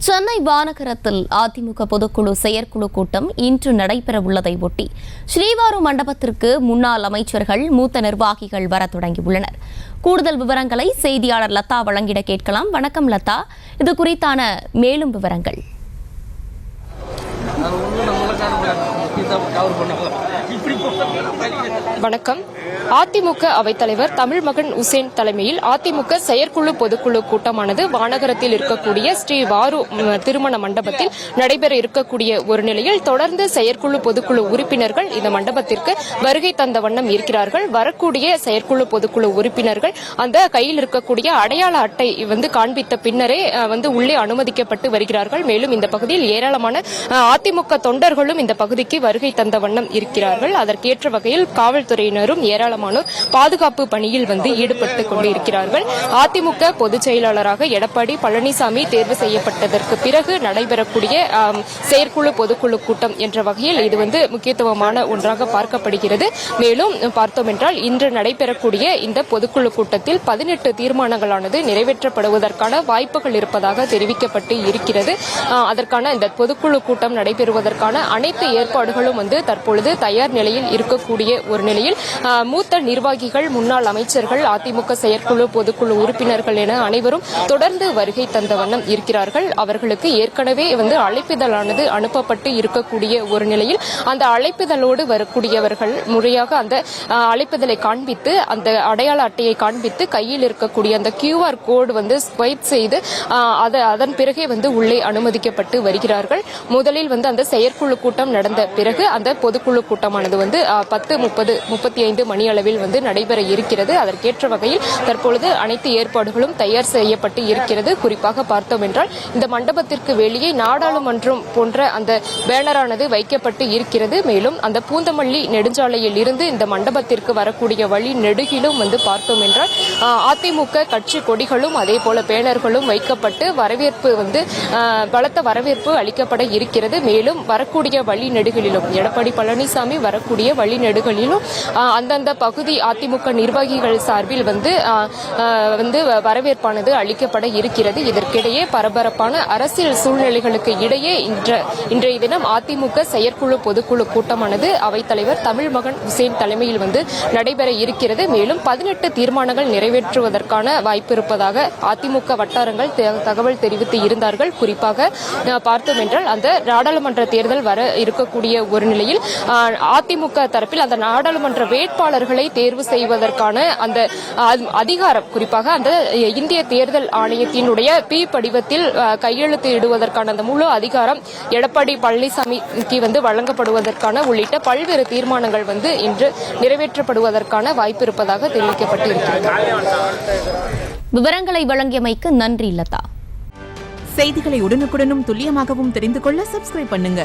சென்னை வானகரத்தில் அதிமுக பொதுக்குழு செயற்குழு கூட்டம் இன்று நடைபெறவுள்ளதை ஒட்டி ஸ்ரீவாரு மண்டபத்திற்கு முன்னாள் அமைச்சர்கள், மூத்த நிர்வாகிகள் வர தொடங்கியுள்ளனர். கூடுதல் விவரங்களை செய்தியாளர் லதா வழங்கிட கேட்கலாம். வணக்கம் லதா, இது குறித்தான மேலும் விவரங்கள். வணக்கம். அதிமுக அவைத்தலைவர் தமிழ்மகன் உசேன் தலைமையில் அதிமுக செயற்குழு பொதுக்குழு கூட்டமானது வானகரத்தில் இருக்கக்கூடிய ஸ்ரீவாரு திருமண மண்டபத்தில் நடைபெற இருக்கக்கூடிய ஒரு நிலையில் தொடர்ந்து செயற்குழு பொதுக்குழு உறுப்பினர்கள் இந்த மண்டபத்திற்கு வருகை தந்த வண்ணம் இருக்கிறார்கள். வரக்கூடிய செயற்குழு பொதுக்குழு உறுப்பினர்கள் அந்த கையில் இருக்கக்கூடிய அடையாள அட்டை காண்பித்த பின்னரே உள்ளே அனுமதிக்கப்பட்டு வருகிறார்கள். மேலும் இந்த பகுதியில் ஏராளமான அதிமுக தொண்டர்களும் இந்த பகுதிக்கு வருகை தந்த வண்ணம் இருக்கிறார்கள். அதற்கேற்ற வகையில் காவல்துறையினரும் ஏராளமானோர் பாதுகாப்பு பணியில் ஈடுபட்டுக் கொண்டிருக்கிறார்கள். அதிமுக பொதுச் செயலாளராக எடப்பாடி பழனிசாமி தேர்வு செய்யப்பட்டதற்கு பிறகு நடைபெறக்கூடிய செயற்குழு பொதுக்குழு கூட்டம் என்ற வகையில் இது முக்கியத்துவமான ஒன்றாக பார்க்கப்படுகிறது. மேலும் பார்த்தோம் என்றால் இன்று நடைபெறக்கூடிய இந்த பொதுக்குழு கூட்டத்தில் 18 தீர்மானங்களானது நிறைவேற்றப்படுவதற்கான வாய்ப்புகள் இருப்பதாக தெரிவிக்கப்பட்டு இருக்கிறது. அதற்கான இந்த பொதுக்குழு கூட்டம் நடைபெறுவதற்கான அனைத்து ஏற்பாடுகளும் தற்பொழுது தயார் நிலையில் இருக்கக்கூடிய ஒரு நிலையில் மூத்த நிர்வாகிகள், முன்னாள் அமைச்சர்கள், அதிமுக செயற்குழு பொதுக்குழு உறுப்பினர்கள் என அனைவரும் தொடர்ந்து வருகை தந்த வண்ணம் இருக்கிறார்கள். அவர்களுக்கு ஏற்கனவே அழைப்பிதழானது அனுப்பப்பட்டு இருக்கக்கூடிய ஒரு நிலையில் அந்த அழைப்பிதழோடு வரக்கூடியவர்கள் முறையாக அந்த அழைப்பிதழை காண்பித்து, அந்த அடையாள அட்டையை காண்பித்து, கையில் இருக்கக்கூடிய அந்த QR கோடு ஸ்வைப் செய்து அதன் பிறகே உள்ளே அனுமதிக்கப்பட்டு வருகிறார்கள். முதலில் அந்த செயற்குழு கூட்டம் நடந்த பிறகு அந்த பொதுக்குழு கூட்டமானது 10:35 மணி அளவில் நடைபெற இருக்கிறது. அதற்கேற்ற வகையில் தற்பொழுது அனைத்து ஏற்பாடுகளும் தயார் செய்யப்பட்டு இருக்கிறது. குறிப்பாக பார்த்தோம் என்றால் இந்த மண்டபத்திற்கு வெளியே நாடாளுமன்றம் போன்ற அந்த பேனரானது வைக்கப்பட்டு இருக்கிறது. மேலும் அந்த பூந்தமல்லி நெடுஞ்சாலையில் இருந்து இந்த மண்டபத்திற்கு வரக்கூடிய வழி நெடுகிலும் பார்த்தோம் என்றால் அதிமுக கட்சி கொடிகளும் அதே போல பேனர்களும் வைக்கப்பட்டு வரவேற்பு பலத்த வரவேற்பு அளிக்கப்பட இருக்கிறது. மேலும் வரக்கூடிய வழி நெடுகளிலும் எடப்பாடி பழனிசாமி வரக்கூடிய வழி நெடுகளிலும் அந்தந்த பகுதி அதிமுக நிர்வாகிகள் சார்பில் வரவேற்பானது அளிக்கப்பட இருக்கிறது. இதற்கிடையே பரபரப்பான அரசியல் சூழ்நிலைகளுக்கு இடையே இன்றைய தினம் அதிமுக செயற்குழு பொதுக்குழு கூட்டமானது அவைத்தலைவர் தமிழ்மகன் உசேன் தலைமையில் நடைபெற இருக்கிறது. மேலும் 18 தீர்மானங்கள் நிறைவேற்றுவதற்கான வாய்ப்பு இருப்பதாக அதிமுக வட்டாரங்கள் தகவல் தெரிவித்து இருந்தார்கள். குறிப்பாக பார்த்தோம் என்றால் அந்த நாடாளுமன்ற தேர்தல் வர இருக்கக்கூடிய ஒரு நிலையில் அதிமுக தரப்பில் அந்த நாடாளுமன்ற வேட்பாளர்களை தேர்வு செய்வதற்கான அந்த அதிகாரம், குறிப்பாக அந்த இந்திய தேர்தல் ஆணையத்தினுடைய P படிவத்தில் கையெழுத்து இடுவதற்கான அந்த முழு அதிகாரம் எடப்பாடி பழனிசாமிக்கு வழங்கப்படுவதற்கான உள்ளிட்ட பல்வேறு தீர்மானங்கள் இன்று நிறைவேற்றப்படுவதற்கான வாய்ப்பு இருப்பதாக தெரிவிக்கப்பட்டிருக்கிறது. விவரங்களை வழங்கியமைக்கு நன்றி லதா. செய்திகளை உடனுக்குடனும் துல்லியமாகவும் தெரிந்து கொள்ள சப்ஸ்கிரைப் பண்ணுங்க.